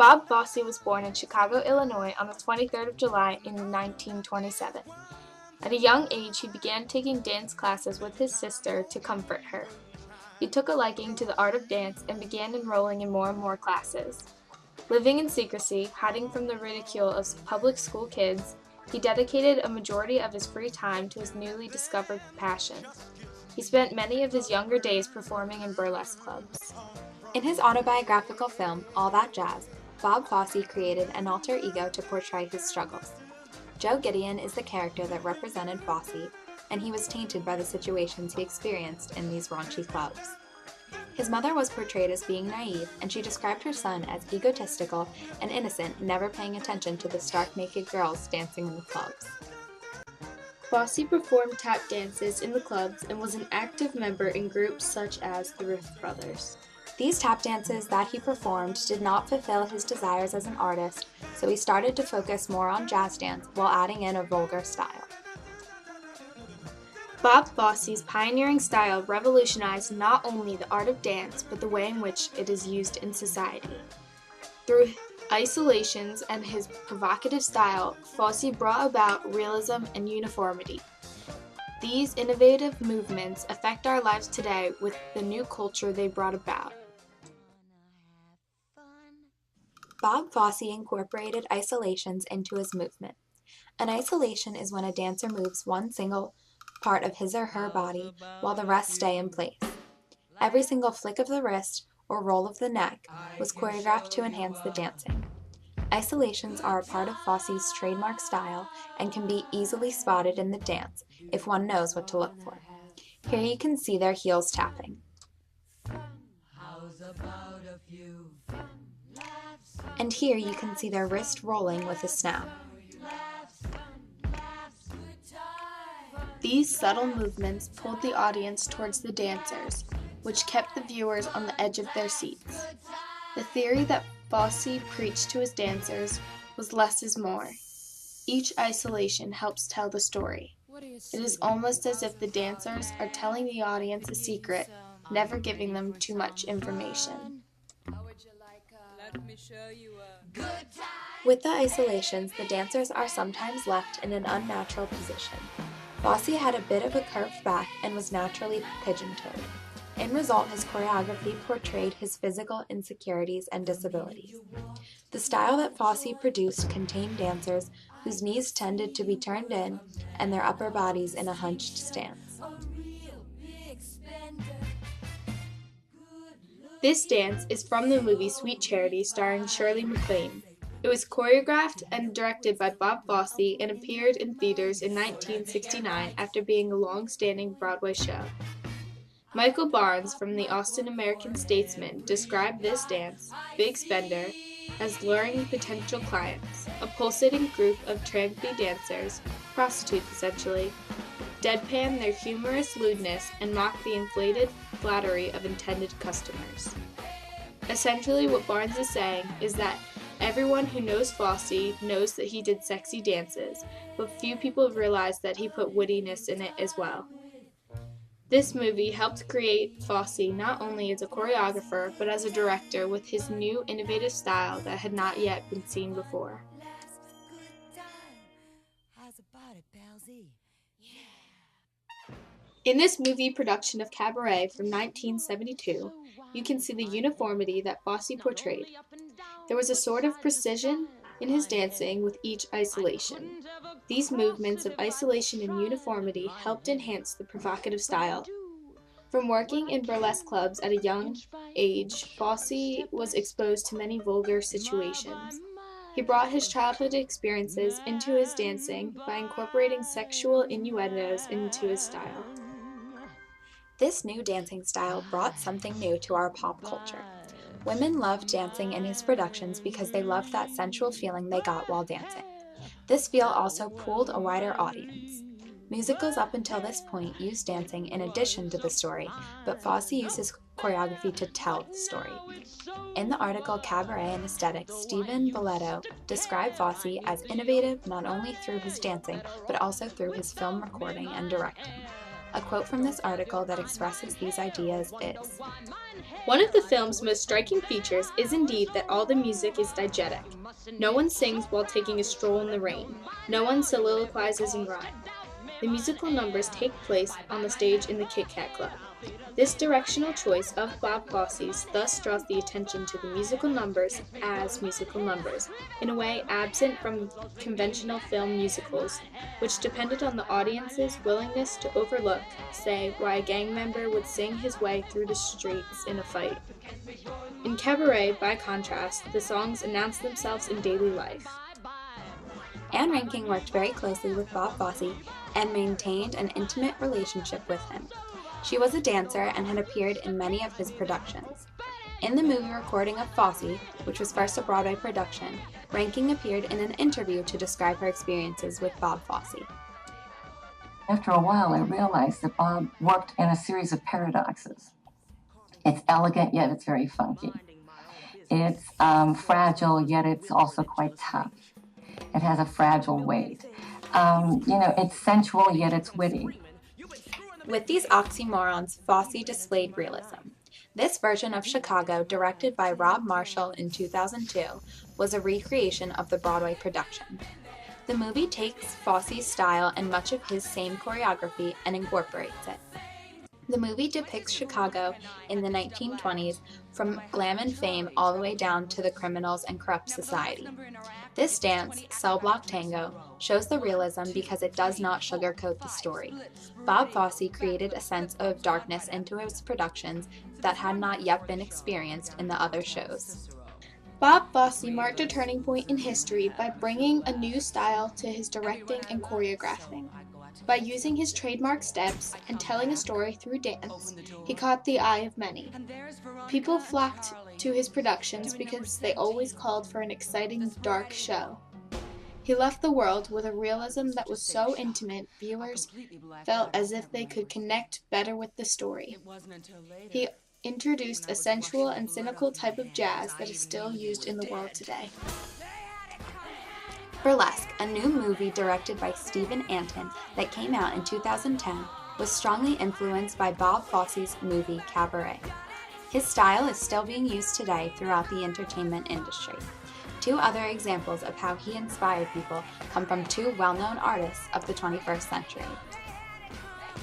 Bob Fosse was born in Chicago, Illinois on the 23rd of July in 1927. At a young age, he began taking dance classes with his sister to comfort her. He took a liking to the art of dance and began enrolling in more and more classes. Living in secrecy, hiding from the ridicule of public school kids, he dedicated a majority of his free time to his newly discovered passion. He spent many of his younger days performing in burlesque clubs. In his autobiographical film, All That Jazz, Bob Fosse created an alter ego to portray his struggles. Joe Gideon is the character that represented Fosse, and he was tainted by the situations he experienced in these raunchy clubs. His mother was portrayed as being naive, and she described her son as egotistical and innocent, never paying attention to the stark-naked girls dancing in the clubs. Fosse performed tap dances in the clubs and was an active member in groups such as the Riff Brothers. These tap dances that he performed did not fulfill his desires as an artist, so he started to focus more on jazz dance while adding in a vulgar style. Bob Fosse's pioneering style revolutionized not only the art of dance, but the way in which it is used in society. Through isolations and his provocative style, Fosse brought about realism and uniformity. These innovative movements affect our lives today with the new culture they brought about. Bob Fosse incorporated isolations into his movement. An isolation is when a dancer moves one single part of his or her body while the rest stay in place. Every single flick of the wrist or roll of the neck was choreographed to enhance the dancing. Isolations are a part of Fosse's trademark style and can be easily spotted in the dance if one knows what to look for. Here you can see their heels tapping. And here you can see their wrist rolling with a snap. These subtle movements pulled the audience towards the dancers, which kept the viewers on the edge of their seats. The theory that Fosse preached to his dancers was less is more. Each isolation helps tell the story. It is almost as if the dancers are telling the audience a secret, never giving them too much information. With the isolations, the dancers are sometimes left in an unnatural position. Fosse had a bit of a curved back and was naturally pigeon-toed. In result, his choreography portrayed his physical insecurities and disabilities. The style that Fosse produced contained dancers whose knees tended to be turned in and their upper bodies in a hunched stance. This dance is from the movie Sweet Charity starring Shirley MacLaine. It was choreographed and directed by Bob Fosse and appeared in theaters in 1969 after being a long-standing Broadway show. Michael Barnes from the Austin American-Statesman described this dance, Big Spender, as luring potential clients, a pulsating group of trampy dancers, prostitutes essentially, deadpan their humorous lewdness and mock the inflated flattery of intended customers. Essentially what Barnes is saying is that everyone who knows Fosse knows that he did sexy dances, but few people realize that he put wittiness in it as well. This movie helped create Fosse not only as a choreographer, but as a director with his new innovative style that had not yet been seen before. In this movie production of Cabaret from 1972, you can see the uniformity that Fosse portrayed. There was a sort of precision in his dancing with each isolation. These movements of isolation and uniformity helped enhance the provocative style. From working in burlesque clubs at a young age, Fosse was exposed to many vulgar situations. He brought his childhood experiences into his dancing by incorporating sexual innuendos into his style. This new dancing style brought something new to our pop culture. Women loved dancing in his productions because they loved that sensual feeling they got while dancing. This feel also pulled a wider audience. Musicals up until this point used dancing in addition to the story, but Fosse uses choreography to tell the story. In the article Cabaret and Aesthetics, Stephen Boletto described Fosse as innovative not only through his dancing, but also through his film recording and directing. A quote from this article that expresses these ideas is, "One of the film's most striking features is indeed that all the music is diegetic. No one sings while taking a stroll in the rain. No one soliloquizes in rhyme. The musical numbers take place on the stage in the Kit Kat Club. This directional choice of Bob Fosse's thus draws the attention to the musical numbers as musical numbers, in a way absent from conventional film musicals, which depended on the audience's willingness to overlook, say, why a gang member would sing his way through the streets in a fight. In Cabaret, by contrast, the songs announce themselves in daily life." Anne Rankin worked very closely with Bob Fosse and maintained an intimate relationship with him. She was a dancer and had appeared in many of his productions. In the movie recording of Fosse, which was first a Broadway production, Rankin appeared in an interview to describe her experiences with Bob Fosse. After a while, I realized that Bob worked in a series of paradoxes. It's elegant, yet it's very funky. It's fragile, yet it's also quite tough. It has a fragile weight. It's sensual, yet it's witty. With these oxymorons, Fosse displayed realism. This version of Chicago, directed by Rob Marshall in 2002, was a recreation of the Broadway production. The movie takes Fosse's style and much of his same choreography and incorporates it. The movie depicts Chicago in the 1920s, from glam and fame all the way down to the criminals and corrupt society. This dance, Cell Block Tango, shows the realism because it does not sugarcoat the story. Bob Fosse created a sense of darkness into his productions that had not yet been experienced in the other shows. Bob Fosse marked a turning point in history by bringing a new style to his directing and choreographing. By using his trademark steps and telling a story through dance, he caught the eye of many. People flocked to his productions because they always called for an exciting, dark show. He left the world with a realism that was so intimate, viewers felt as if they could connect better with the story. He introduced a sensual and cynical type of jazz that is still used in the world today. Burlesque, a new movie directed by Stephen Anton that came out in 2010, was strongly influenced by Bob Fosse's movie Cabaret. His style is still being used today throughout the entertainment industry. Two other examples of how he inspired people come from two well-known artists of the 21st century.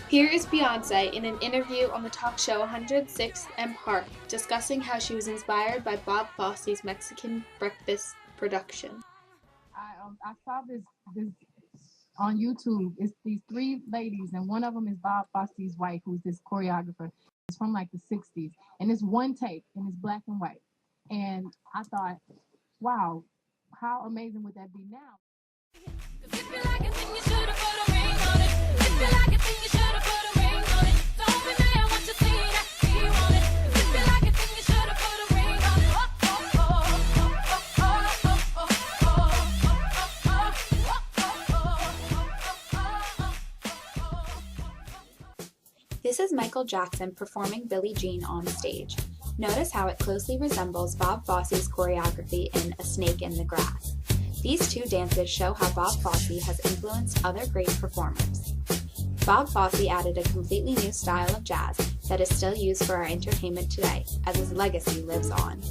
Here is Beyoncé in an interview on the talk show 106 & Park, discussing how she was inspired by Bob Fosse's Mexican breakfast production. I saw this on YouTube. It's these three ladies, and one of them is Bob Fosse's wife, who's this choreographer. It's from like the 60s, and it's one take, and it's black and white. And I thought, wow, how amazing would that be now? This is Michael Jackson performing Billie Jean on stage. Notice how it closely resembles Bob Fosse's choreography in A Snake in the Grass. These two dances show how Bob Fosse has influenced other great performers. Bob Fosse added a completely new style of jazz that is still used for our entertainment today, as his legacy lives on.